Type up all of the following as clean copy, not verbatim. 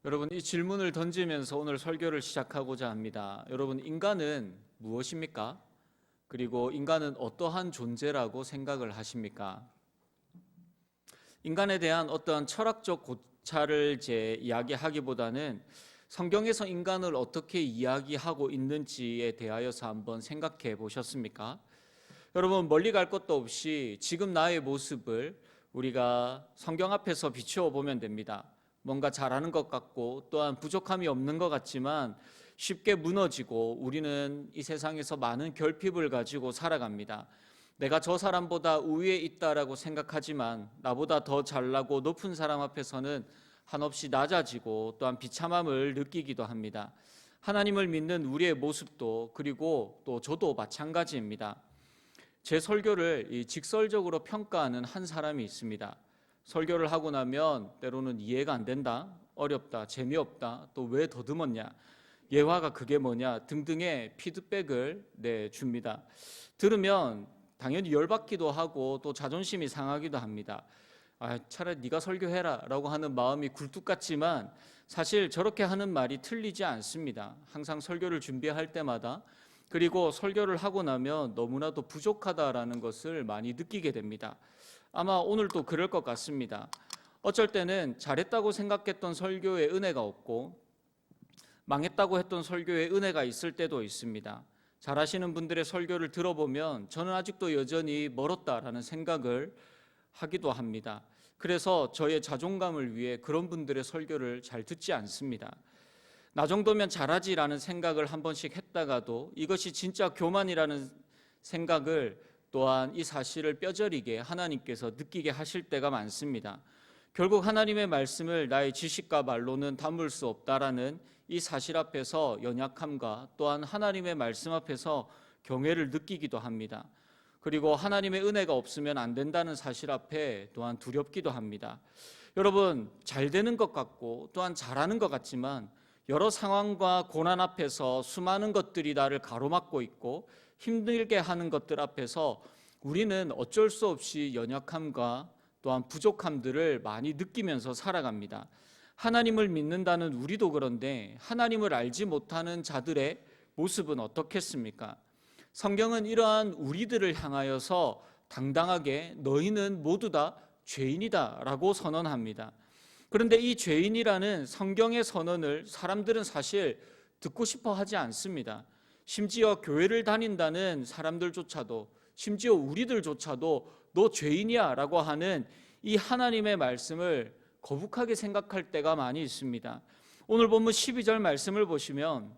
여러분, 이 질문을 던지면서 오늘 설교를 시작하고자 합니다. 여러분, 인간은 무엇입니까? 그리고 인간은 어떠한 존재라고 생각을 하십니까? 인간에 대한 어떤 철학적 고찰을 이야기하기보다는 성경에서 인간을 어떻게 이야기하고 있는지에 대하여서 한번 생각해 보셨습니까? 여러분, 멀리 갈 것도 없이 지금 나의 모습을 우리가 성경 앞에서 비추어 보면 됩니다. 뭔가 잘하는 것 같고 또한 부족함이 없는 것 같지만 쉽게 무너지고 우리는 이 세상에서 많은 결핍을 가지고 살아갑니다. 내가 저 사람보다 우위에 있다라고 생각하지만 나보다 더 잘나고 높은 사람 앞에서는 한없이 낮아지고 또한 비참함을 느끼기도 합니다. 하나님을 믿는 우리의 모습도 그리고 또 저도 마찬가지입니다. 제 설교를 직설적으로 평가하는 한 사람이 있습니다. 설교를 하고 나면 때로는 이해가 안 된다, 어렵다, 재미없다, 또 왜 더듬었냐, 예화가 그게 뭐냐 등등의 피드백을 줍니다. 들으면 당연히 열받기도 하고 또 자존심이 상하기도 합니다. 차라리 네가 설교해라 라고 하는 마음이 굴뚝 같지만 사실 저렇게 하는 말이 틀리지 않습니다. 항상 설교를 준비할 때마다 그리고 설교를 하고 나면 너무나도 부족하다라는 것을 많이 느끼게 됩니다. 아마 오늘도 그럴 것 같습니다. 어쩔 때는 잘했다고 생각했던 설교에 은혜가 없고 망했다고 했던 설교에 은혜가 있을 때도 있습니다. 잘하시는 분들의 설교를 들어보면 저는 아직도 여전히 멀었다라는 생각을 하기도 합니다. 그래서 저의 자존감을 위해 그런 분들의 설교를 잘 듣지 않습니다. 나 정도면 잘하지라는 생각을 한 번씩 했다가도 이것이 진짜 교만이라는 생각을 또한 이 사실을 뼈저리게 하나님께서 느끼게 하실 때가 많습니다. 결국 하나님의 말씀을 나의 지식과 말로는 담을 수 없다라는 이 사실 앞에서 연약함과 또한 하나님의 말씀 앞에서 경외를 느끼기도 합니다. 그리고 하나님의 은혜가 없으면 안 된다는 사실 앞에 또한 두렵기도 합니다. 여러분, 잘 되는 것 같고 또한 잘하는 것 같지만 여러 상황과 고난 앞에서 수많은 것들이 나를 가로막고 있고 힘들게 하는 것들 앞에서 우리는 어쩔 수 없이 연약함과 또한 부족함들을 많이 느끼면서 살아갑니다. 하나님을 믿는다는 우리도 그런데 하나님을 알지 못하는 자들의 모습은 어떻겠습니까? 성경은 이러한 우리들을 향하여서 당당하게 너희는 모두 다 죄인이다 라고 선언합니다. 그런데 이 죄인이라는 성경의 선언을 사람들은 사실 듣고 싶어 하지 않습니다. 심지어 교회를 다닌다는 사람들조차도 심지어 우리들조차도 너 죄인이야 라고 하는 이 하나님의 말씀을 거북하게 생각할 때가 많이 있습니다. 오늘 본문 12절 말씀을 보시면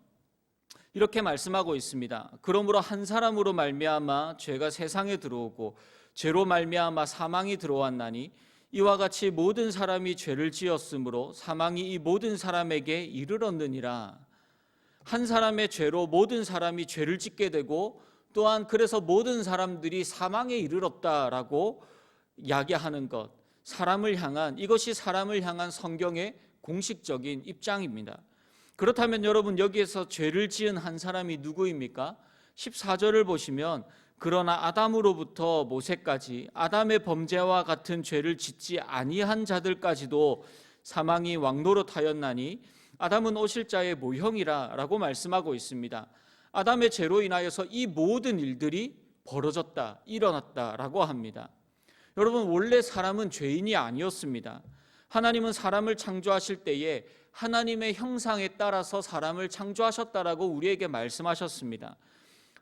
이렇게 말씀하고 있습니다. 그러므로 한 사람으로 말미암아 죄가 세상에 들어오고 죄로 말미암아 사망이 들어왔나니 이와 같이 모든 사람이 죄를 지었으므로 사망이 이 모든 사람에게 이르렀느니라. 한 사람의 죄로 모든 사람이 죄를 짓게 되고 또한 그래서 모든 사람들이 사망에 이르렀다라고 이야기하는 것, 사람을 향한 이것이 사람을 향한 성경의 공식적인 입장입니다. 그렇다면 여러분, 여기에서 죄를 지은 한 사람이 누구입니까? 14절을 보시면 그러나 아담으로부터 모세까지 아담의 범죄와 같은 죄를 짓지 아니한 자들까지도 사망이 왕노릇하였나니 아담은 오실 자의 모형이라 라고 말씀하고 있습니다. 아담의 죄로 인하여서 이 모든 일들이 벌어졌다, 일어났다라고 합니다. 여러분, 원래 사람은 죄인이 아니었습니다. 하나님은 사람을 창조하실 때에 하나님의 형상에 따라서 사람을 창조하셨다라고 우리에게 말씀하셨습니다.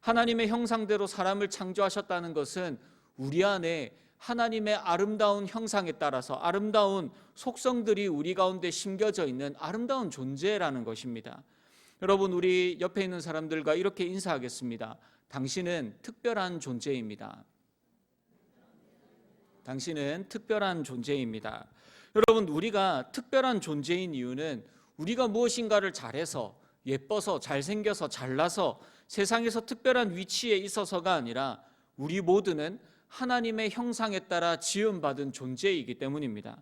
하나님의 형상대로 사람을 창조하셨다는 것은 우리 안에 하나님의 아름다운 형상에 따라서 아름다운 속성들이 우리 가운데 심겨져 있는 아름다운 존재라는 것입니다. 여러분, 우리 옆에 있는 사람들과 이렇게 인사하겠습니다. 당신은 특별한 존재입니다. 당신은 특별한 존재입니다. 여러분, 우리가 특별한 존재인 이유는 우리가 무엇인가를 잘해서 예뻐서 잘생겨서 잘나서 세상에서 특별한 위치에 있어서가 아니라 우리 모두는 하나님의 형상에 따라 지음받은 존재이기 때문입니다.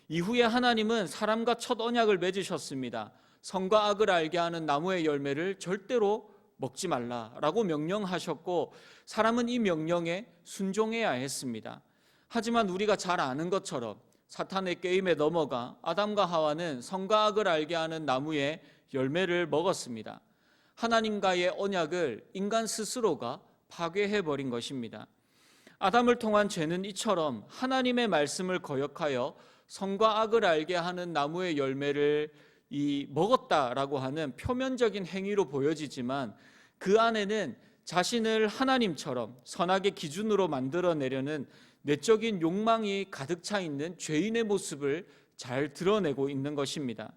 이후에 하나님은 사람과 첫 언약을 맺으셨습니다. 선과 악을 알게 하는 나무의 열매를 절대로 먹지 말라라고 명령하셨고 사람은 이 명령에 순종해야 했습니다. 하지만 우리가 잘 아는 것처럼 사탄의 게임에 넘어가 아담과 하와는 선과 악을 알게 하는 나무의 열매를 먹었습니다. 하나님과의 언약을 인간 스스로가 파괴해버린 것입니다. 아담을 통한 죄는 이처럼 하나님의 말씀을 거역하여 선과 악을 알게 하는 나무의 열매를 먹었다라고 하는 표면적인 행위로 보여지지만 그 안에는 자신을 하나님처럼 선악의 기준으로 만들어내려는 내적인 욕망이 가득 차 있는 죄인의 모습을 잘 드러내고 있는 것입니다.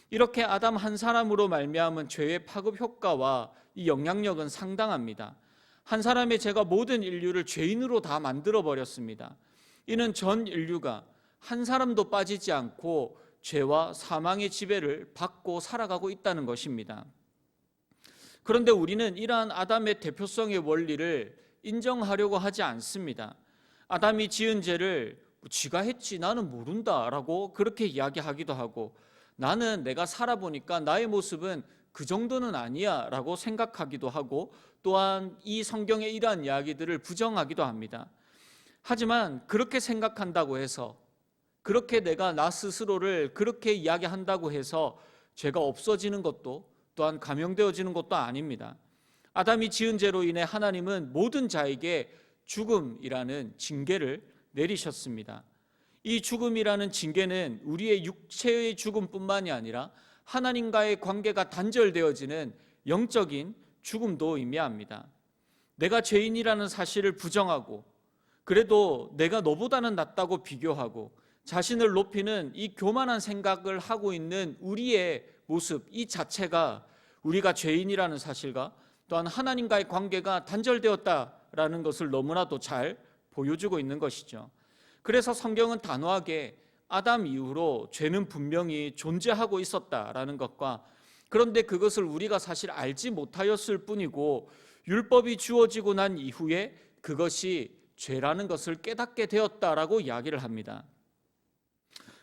이렇게 아담 한 사람으로 말미암은 죄의 파급 효과와 이 영향력은 상당합니다. 한 사람의 죄가 모든 인류를 죄인으로 다 만들어 버렸습니다. 이는 전 인류가 한 사람도 빠지지 않고 죄와 사망의 지배를 받고 살아가고 있다는 것입니다. 그런데 우리는 이러한 아담의 대표성의 원리를 인정하려고 하지 않습니다. 아담이 지은 죄를 쥐가 했지 나는 모른다라고 그렇게 이야기하기도 하고, 나는 내가 살아보니까 나의 모습은 그 정도는 아니야 라고 생각하기도 하고, 또한 이 성경의 이러한 이야기들을 부정하기도 합니다. 하지만 그렇게 생각한다고 해서, 그렇게 내가 나 스스로를 그렇게 이야기한다고 해서 죄가 없어지는 것도 또한 감형되어지는 것도 아닙니다. 아담이 지은 죄로 인해 하나님은 모든 자에게 죽음이라는 징계를 내리셨습니다. 이 죽음이라는 징계는 우리의 육체의 죽음뿐만이 아니라 하나님과의 관계가 단절되어지는 영적인 죽음도 의미합니다. 내가 죄인이라는 사실을 부정하고, 그래도 내가 너보다는 낫다고 비교하고 자신을 높이는 이 교만한 생각을 하고 있는 우리의 모습, 이 자체가 우리가 죄인이라는 사실과 또한 하나님과의 관계가 단절되었다라는 것을 너무나도 잘 보여주고 있는 것이죠. 그래서 성경은 단호하게 아담 이후로 죄는 분명히 존재하고 있었다라는 것과, 그런데 그것을 우리가 사실 알지 못하였을 뿐이고 율법이 주어지고 난 이후에 그것이 죄라는 것을 깨닫게 되었다라고 이야기를 합니다.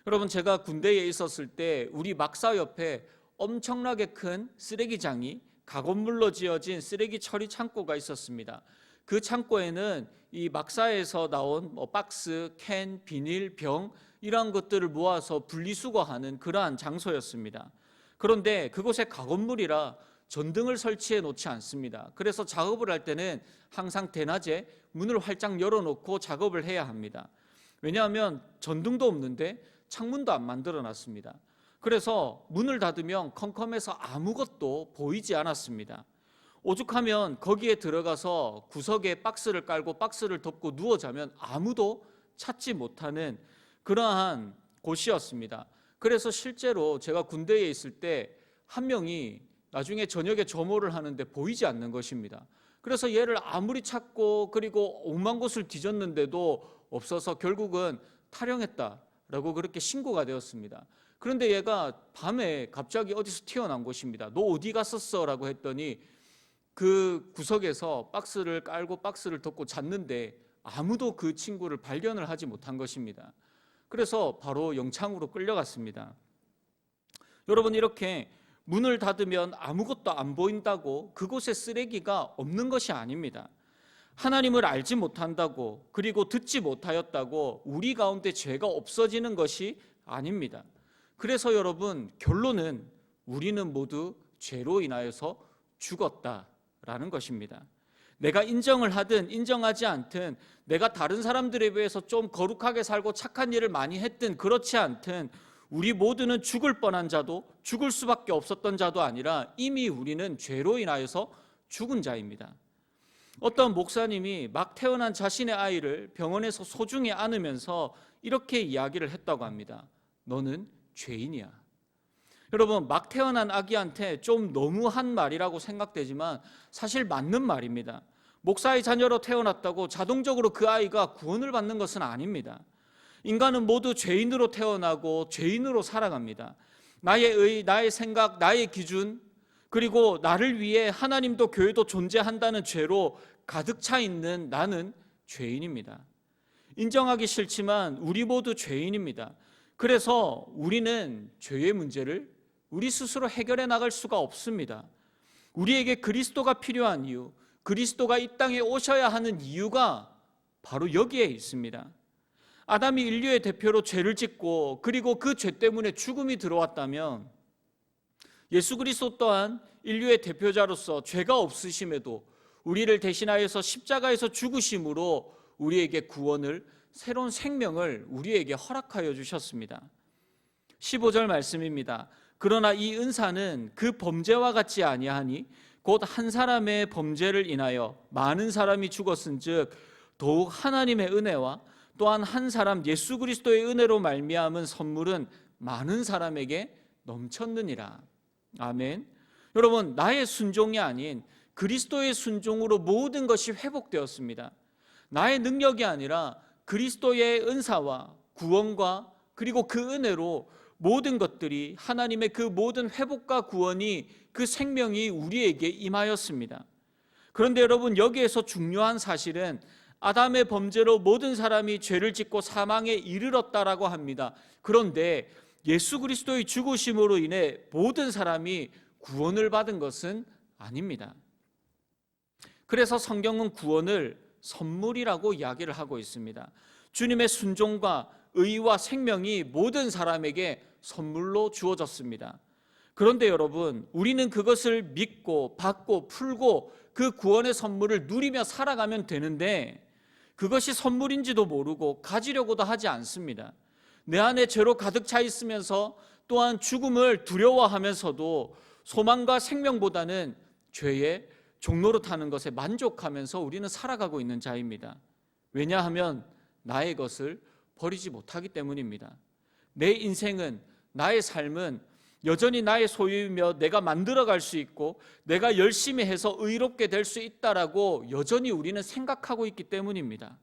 여러분, 제가 군대에 있었을 때 우리 막사 옆에 엄청나게 큰 쓰레기장이 가건물로 지어진 쓰레기 처리 창고가 있었습니다. 그 창고에는 이 막사에서 나온 박스, 캔, 비닐, 병 이러한 것들을 모아서 분리수거하는 그러한 장소였습니다. 그런데 그곳에 가건물이라 전등을 설치해 놓지 않습니다. 그래서 작업을 할 때는 항상 대낮에 문을 활짝 열어놓고 작업을 해야 합니다. 왜냐하면 전등도 없는데 창문도 안 만들어 놨습니다. 그래서 문을 닫으면 컴컴해서 아무것도 보이지 않았습니다. 오죽하면 거기에 들어가서 구석에 박스를 깔고 박스를 덮고 누워 자면 아무도 찾지 못하는 그러한 곳이었습니다. 그래서 실제로 제가 군대에 있을 때 한 명이 나중에 저녁에 점호를 하는데 보이지 않는 것입니다. 그래서 얘를 아무리 찾고 그리고 옥만 곳을 뒤졌는데도 없어서 결국은 탈영했다라고 그렇게 신고가 되었습니다. 그런데 얘가 밤에 갑자기 어디서 튀어나온 것입니다. 너 어디 갔었어? 라고 했더니 그 구석에서 박스를 깔고 박스를 덮고 잤는데 아무도 그 친구를 발견을 하지 못한 것입니다. 그래서 바로 영창으로 끌려갔습니다. 여러분, 이렇게 문을 닫으면 아무것도 안 보인다고 그곳에 쓰레기가 없는 것이 아닙니다. 하나님을 알지 못한다고, 그리고 듣지 못하였다고 우리 가운데 죄가 없어지는 것이 아닙니다. 그래서 여러분, 결론은 우리는 모두 죄로 인하여서 죽었다라는 것입니다. 내가 인정을 하든 인정하지 않든, 내가 다른 사람들에 비해서 좀 거룩하게 살고 착한 일을 많이 했든 그렇지 않든 우리 모두는 죽을 뻔한 자도 죽을 수밖에 없었던 자도 아니라 이미 우리는 죄로 인하여서 죽은 자입니다. 어떤 목사님이 막 태어난 자신의 아이를 병원에서 소중히 안으면서 이렇게 이야기를 했다고 합니다. 너는 죄인이야. 여러분, 막 태어난 아기한테 좀 너무한 말이라고 생각되지만 사실 맞는 말입니다. 목사의 자녀로 태어났다고 자동적으로 그 아이가 구원을 받는 것은 아닙니다. 인간은 모두 죄인으로 태어나고 죄인으로 살아갑니다. 나의 의, 나의 생각, 나의 기준, 그리고 나를 위해 하나님도 교회도 존재한다는 죄로 가득 차 있는 나는 죄인입니다. 인정하기 싫지만 우리 모두 죄인입니다. 그래서 우리는 죄의 문제를 우리 스스로 해결해 나갈 수가 없습니다. 우리에게 그리스도가 필요한 이유, 그리스도가 이 땅에 오셔야 하는 이유가 바로 여기에 있습니다. 아담이 인류의 대표로 죄를 짓고 그리고 그 죄 때문에 죽음이 들어왔다면 예수 그리스도 또한 인류의 대표자로서 죄가 없으심에도 우리를 대신하여서 십자가에서 죽으심으로 우리에게 구원을, 새로운 생명을 우리에게 허락하여 주셨습니다. 15절 말씀입니다. 그러나 이 은사는 그 범죄와 같지 아니하니 곧 한 사람의 범죄를 인하여 많은 사람이 죽었은즉 더욱 하나님의 은혜와 또한 한 사람 예수 그리스도의 은혜로 말미암은 선물은 많은 사람에게 넘쳤느니라. 아멘. 여러분, 나의 순종이 아닌 그리스도의 순종으로 모든 것이 회복되었습니다. 나의 능력이 아니라 그리스도의 은사와 구원과 그리고 그 은혜로 모든 것들이, 하나님의 그 모든 회복과 구원이, 그 생명이 우리에게 임하였습니다. 그런데 여러분, 여기에서 중요한 사실은 아담의 범죄로 모든 사람이 죄를 짓고 사망에 이르렀다라고 합니다. 그런데 예수 그리스도의 죽으심으로 인해 모든 사람이 구원을 받은 것은 아닙니다. 그래서 성경은 구원을 선물이라고 이야기를 하고 있습니다. 주님의 순종과 의와 생명이 모든 사람에게 선물로 주어졌습니다. 그런데 여러분, 우리는 그것을 믿고 받고 풀고 그 구원의 선물을 누리며 살아가면 되는데 그것이 선물인지도 모르고 가지려고도 하지 않습니다. 내 안에 죄로 가득 차 있으면서 또한 죽음을 두려워하면서도 소망과 생명보다는 죄의 종로로 타는 것에 만족하면서 우리는 살아가고 있는 자입니다. 왜냐하면 나의 것을 버리지 못하기 때문입니다. 내 인생은, 나의 삶은 여전히 나의 소유이며 내가 만들어갈 수 있고 내가 열심히 해서 의롭게 될 수 있다라고 여전히 우리는 생각하고 있기 때문입니다.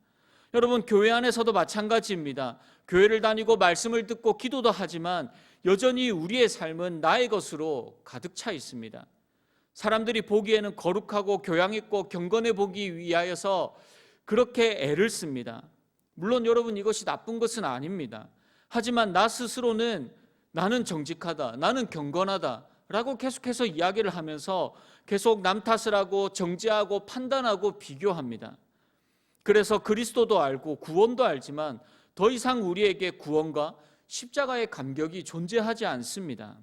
여러분, 교회 안에서도 마찬가지입니다. 교회를 다니고 말씀을 듣고 기도도 하지만 여전히 우리의 삶은 나의 것으로 가득 차 있습니다. 사람들이 보기에는 거룩하고 교양 있고 경건해 보기 위하여서 그렇게 애를 씁니다. 물론 여러분, 이것이 나쁜 것은 아닙니다. 하지만 나 스스로는 나는 정직하다, 나는 경건하다 라고 계속해서 이야기를 하면서 계속 남 탓을 하고 정죄하고 판단하고 비교합니다. 그래서 그리스도도 알고 구원도 알지만 더 이상 우리에게 구원과 십자가의 감격이 존재하지 않습니다.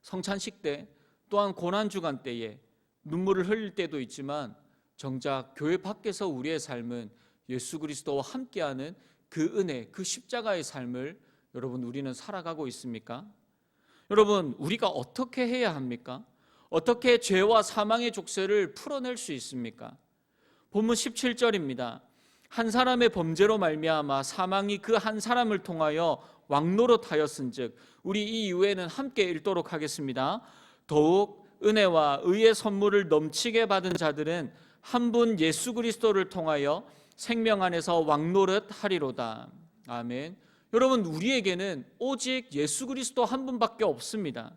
성찬식 때 또한 고난주간 때에 눈물을 흘릴 때도 있지만 정작 교회 밖에서 우리의 삶은 예수 그리스도와 함께하는 그 은혜, 그 십자가의 삶을 여러분, 우리는 살아가고 있습니까? 여러분, 우리가 어떻게 해야 합니까? 어떻게 죄와 사망의 족쇄를 풀어낼 수 있습니까? 본문 17절입니다. 한 사람의 범죄로 말미암아 사망이 그 한 사람을 통하여 왕노릇하였은즉, 우리 이 이후에는 함께 읽도록 하겠습니다. 더욱 은혜와 의의 선물을 넘치게 받은 자들은 한 분 예수 그리스도를 통하여 생명 안에서 왕노릇하리로다. 아멘. 여러분, 우리에게는 오직 예수 그리스도 한 분밖에 없습니다.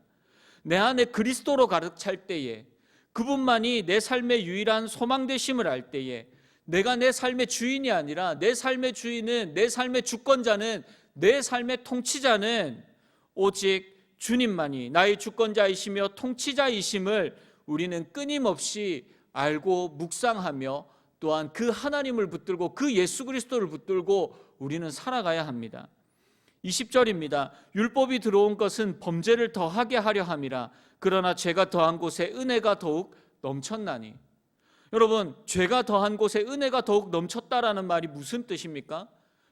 내 안에 그리스도로 가득 찰 때에, 그분만이 내 삶의 유일한 소망 되심을 알 때에, 내가 내 삶의 주인이 아니라 내 삶의 주인은, 내 삶의 주권자는, 내 삶의 통치자는 오직 주님만이 나의 주권자이시며 통치자이심을 우리는 끊임없이 알고 묵상하며 또한 그 하나님을 붙들고 그 예수 그리스도를 붙들고 우리는 살아가야 합니다. 20절입니다. 율법이 들어온 것은 범죄를 더하게 하려 함이라. 그러나 죄가 더한 곳에 은혜가 더욱 넘쳤나니. 여러분, 죄가 더한 곳에 은혜가 더욱 넘쳤다라는 말이 무슨 뜻입니까?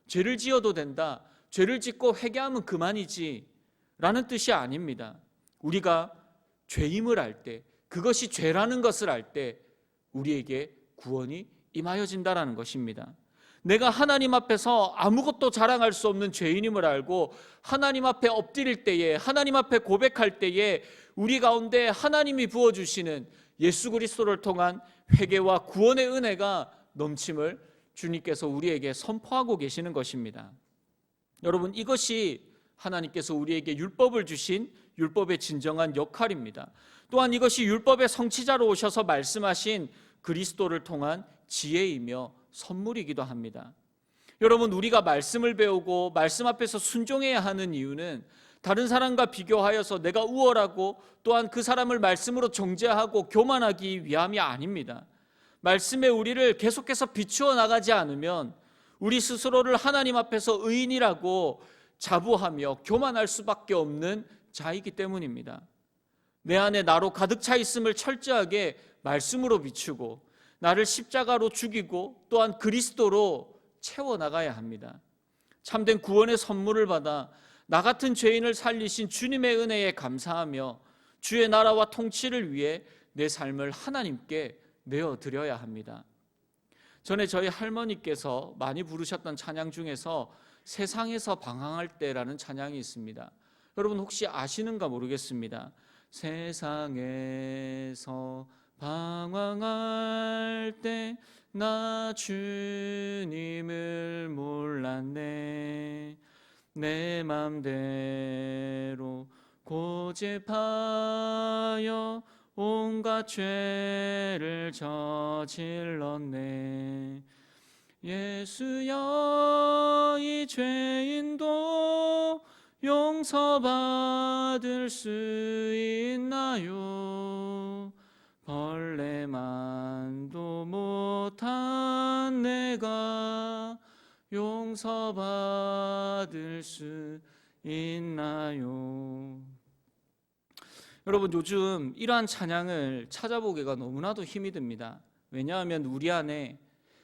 죄를 지어도 된다, 죄를 짓고 회개하면 그만이지 라는 뜻이 아닙니다. 우리가 죄임을 알 때, 그것이 죄라는 것을 알 때 우리에게 구원이 임하여진다라는 것입니다. 내가 하나님 앞에서 아무것도 자랑할 수 없는 죄인임을 알고 하나님 앞에 엎드릴 때에, 하나님 앞에 고백할 때에 우리 가운데 하나님이 부어주시는 예수 그리스도를 통한 회개와 구원의 은혜가 넘침을 주님께서 우리에게 선포하고 계시는 것입니다. 여러분, 이것이 하나님께서 우리에게 율법을 주신 율법의 진정한 역할입니다. 또한 이것이 율법의 성취자로 오셔서 말씀하신 그리스도를 통한 지혜이며 선물이기도 합니다. 여러분, 우리가 말씀을 배우고 말씀 앞에서 순종해야 하는 이유는 다른 사람과 비교하여서 내가 우월하고 또한 그 사람을 말씀으로 정죄하고 교만하기 위함이 아닙니다. 말씀에 우리를 계속해서 비추어 나가지 않으면 우리 스스로를 하나님 앞에서 의인이라고 자부하며 교만할 수밖에 없는 자이기 때문입니다. 내 안에 나로 가득 차 있음을 철저하게 말씀으로 비추고 나를 십자가로 죽이고 또한 그리스도로 채워나가야 합니다. 참된 구원의 선물을 받아 나 같은 죄인을 살리신 주님의 은혜에 감사하며 주의 나라와 통치를 위해 내 삶을 하나님께 내어드려야 합니다. 전에 저희 할머니께서 많이 부르셨던 찬양 중에서 세상에서 방황할 때라는 찬양이 있습니다. 여러분 혹시 아시는가 모르겠습니다. 세상에서 방황할 때 나 주님을 몰랐네. 내 맘대로 고집하여 온갖 죄를 저질렀네. 예수여 이 죄인도 용서받을 수 있나요? 벌레만도 못한 내가 용서받을 수 있나요? 여러분 요즘 이러한 찬양을 찾아보기가 너무나도 힘이 듭니다. 왜냐하면 우리 안에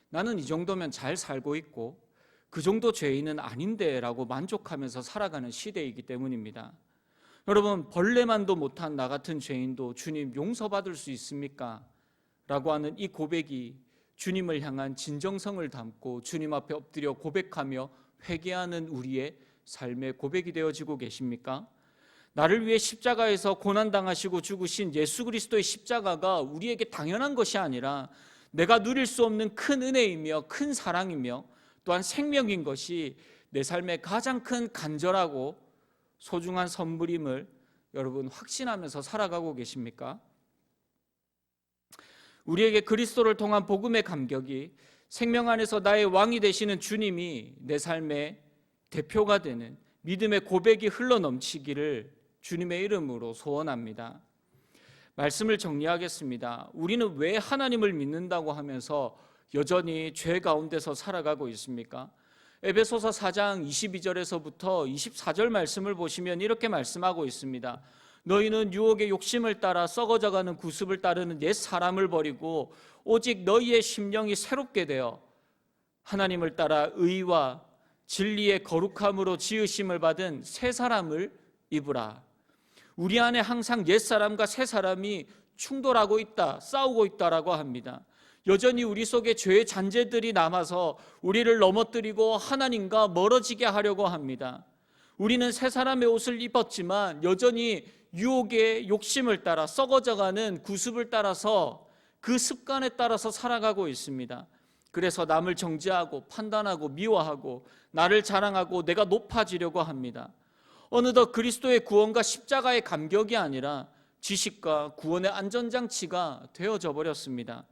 나는 이 정도면 잘 살고 있고 그 정도 죄인은 아닌데 라고 만족하면서 살아가는 시대이기 때문입니다. 여러분 벌레만도 못한 나 같은 죄인도 주님 용서받을 수 있습니까? 라고 하는 이 고백이 주님을 향한 진정성을 담고 주님 앞에 엎드려 고백하며 회개하는 우리의 삶의 고백이 되어지고 계십니까? 나를 위해 십자가에서 고난당하시고 죽으신 예수 그리스도의 십자가가 우리에게 당연한 것이 아니라 내가 누릴 수 없는 큰 은혜이며 큰 사랑이며 또한 생명인 것이 내 삶의 가장 큰 간절하고 소중한 선물임을 여러분 확신하면서 살아가고 계십니까? 우리에게 그리스도를 통한 복음의 감격이 생명 안에서 나의 왕이 되시는 주님이 내 삶의 대표가 되는 믿음의 고백이 흘러넘치기를 주님의 이름으로 소원합니다. 말씀을 정리하겠습니다. 우리는 왜 하나님을 믿는다고 하면서 여전히 죄 가운데서 살아가고 있습니까? 에베소서 4장 22절에서부터 24절 말씀을 보시면 이렇게 말씀하고 있습니다. 너희는 유혹의 욕심을 따라 썩어져가는 구습을 따르는 옛 사람을 버리고 오직 너희의 심령이 새롭게 되어 하나님을 따라 의와 진리의 거룩함으로 지으심을 받은 새 사람을 입으라. 우리 안에 항상 옛 사람과 새 사람이 충돌하고 있다, 싸우고 있다라고 합니다. 여전히 우리 속에 죄의 잔재들이 남아서 우리를 넘어뜨리고 하나님과 멀어지게 하려고 합니다. 우리는 새 사람의 옷을 입었지만 여전히 유혹의 욕심을 따라 썩어져가는 구습을 따라서 그 습관에 따라서 살아가고 있습니다. 그래서 남을 정죄하고 판단하고 미워하고 나를 자랑하고 내가 높아지려고 합니다. 어느덧 그리스도의 구원과 십자가의 감격이 아니라 지식과 구원의 안전장치가 되어져 버렸습니다.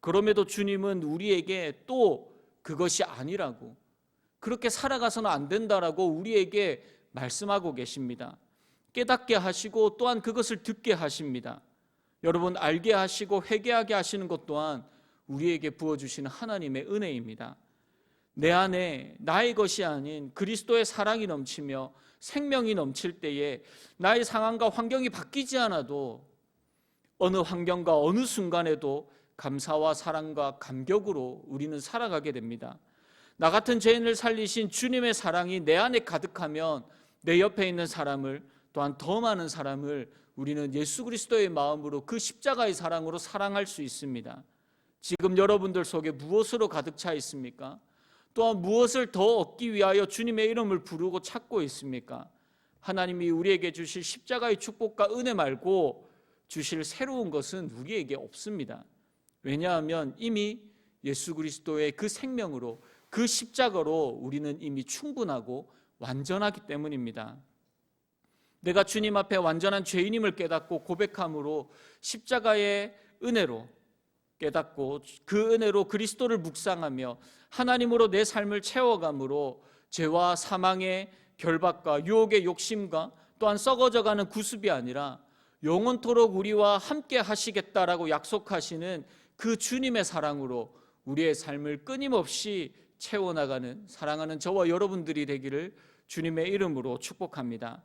그럼에도 주님은 우리에게 또 그것이 아니라고, 그렇게 살아가서는 안 된다라고 우리에게 말씀하고 계십니다. 깨닫게 하시고 또한 그것을 듣게 하십니다. 여러분, 알게 하시고 회개하게 하시는 것 또한 우리에게 부어주시는 하나님의 은혜입니다. 내 안에 나의 것이 아닌 그리스도의 사랑이 넘치며 생명이 넘칠 때에 나의 상황과 환경이 바뀌지 않아도 어느 환경과 어느 순간에도 감사와 사랑과 감격으로 우리는 살아가게 됩니다. 나 같은 죄인을 살리신 주님의 사랑이 내 안에 가득하면 내 옆에 있는 사람을, 또한 더 많은 사람을 우리는 예수 그리스도의 마음으로 그 십자가의 사랑으로 사랑할 수 있습니다. 지금 여러분들 속에 무엇으로 가득 차 있습니까? 또한 무엇을 더 얻기 위하여 주님의 이름을 부르고 찾고 있습니까? 하나님이 우리에게 주실 십자가의 축복과 은혜 말고 주실 새로운 것은 우리에게 없습니다. 왜냐하면 이미 예수 그리스도의 그 생명으로, 그 십자가로 우리는 이미 충분하고 완전하기 때문입니다. 내가 주님 앞에 완전한 죄인임을 깨닫고 고백함으로 십자가의 은혜로 깨닫고 그 은혜로 그리스도를 묵상하며 하나님으로 내 삶을 채워감으로 죄와 사망의 결박과 유혹의 욕심과 또한 썩어져가는 구습이 아니라 영원토록 우리와 함께 하시겠다라고 약속하시는 그 주님의 사랑으로 우리의 삶을 끊임없이 채워나가는 사랑하는 저와 여러분들이 되기를 주님의 이름으로 축복합니다.